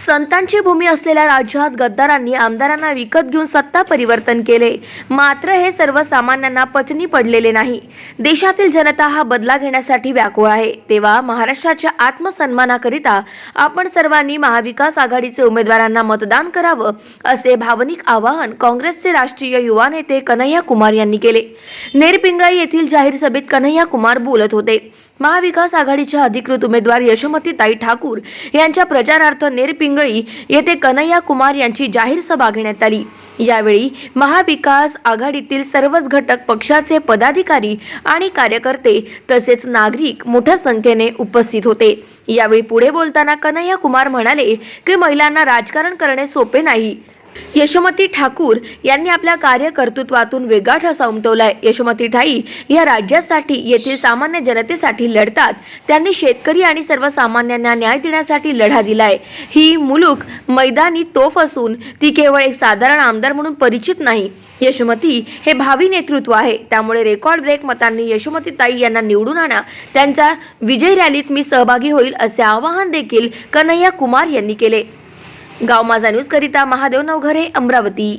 संतांची भूमी असलेल्या राज्यात गद्दारांनी आमदारांना विकत घेऊन सत्ता परिवर्तन केले, मात्र हे सर्वसामान्यांना पचनी पडलेले नाही। देशातील जनता हा बदला घेण्यासाठी व्याकुळ आहे। तेव्हा महाराष्ट्राच्या आत्मसन्मानाकरिता आपण सर्वांनी महाविकास आघाडीचे उमेदवारांना मतदान करावं, असे भावनिक आवाहन काँग्रेसचे राष्ट्रीय युवा नेते कन्हैया कुमार यांनी केले। नेरपिंगळी येथील जाहीर सभेत कन्हैया कुमार बोलत होते। महाविकास आघाडीच्या अधिकृत उमेदवार यशोमतीताई ठाकूर यांच्या प्रचारार्थ नेरपिंगळी येथे कन्हैया कुमार यांची जाहीर सभा घेण्यात आली। यावेळी महाविकास आघाडीतील सर्वच घटक पक्षाचे पदाधिकारी आणि कार्यकर्ते तसेच नागरिक मोठ्या संख्येने उपस्थित होते। यावेळी पुढे बोलताना कन्हैया कुमार म्हणाले की महिलांना राजकारण करणे सोपे नाही। यशोमती ठाकूर यांनी आपल्या कार्यकर्तृत्वातून वेगळा ठसा उमटवलाय। यशोमतीताई या राज्यासाठी येथील सामान्य जनतेसाठी लढतात। त्यांनी शेतकरी आणि सर्वसामान्यांना न्याय देण्यासाठी लढा दिलाय। ही मुलूक मैदानी तोफ असून ती केवळ एक साधारण आमदार म्हणून परिचित नाही। यशोमती हे भावी नेतृत्व आहे। त्यामुळे रेकॉर्ड ब्रेक मतांनी यशोमतीताई यांना निवडून आणा। त्यांच्या विजय रॅलीत मी सहभागी होईल, असे आवाहन देखील कन्हैया कुमार यांनी केले। गाव माझा न्यूज करिता महादेव नवघरे, अमरावती।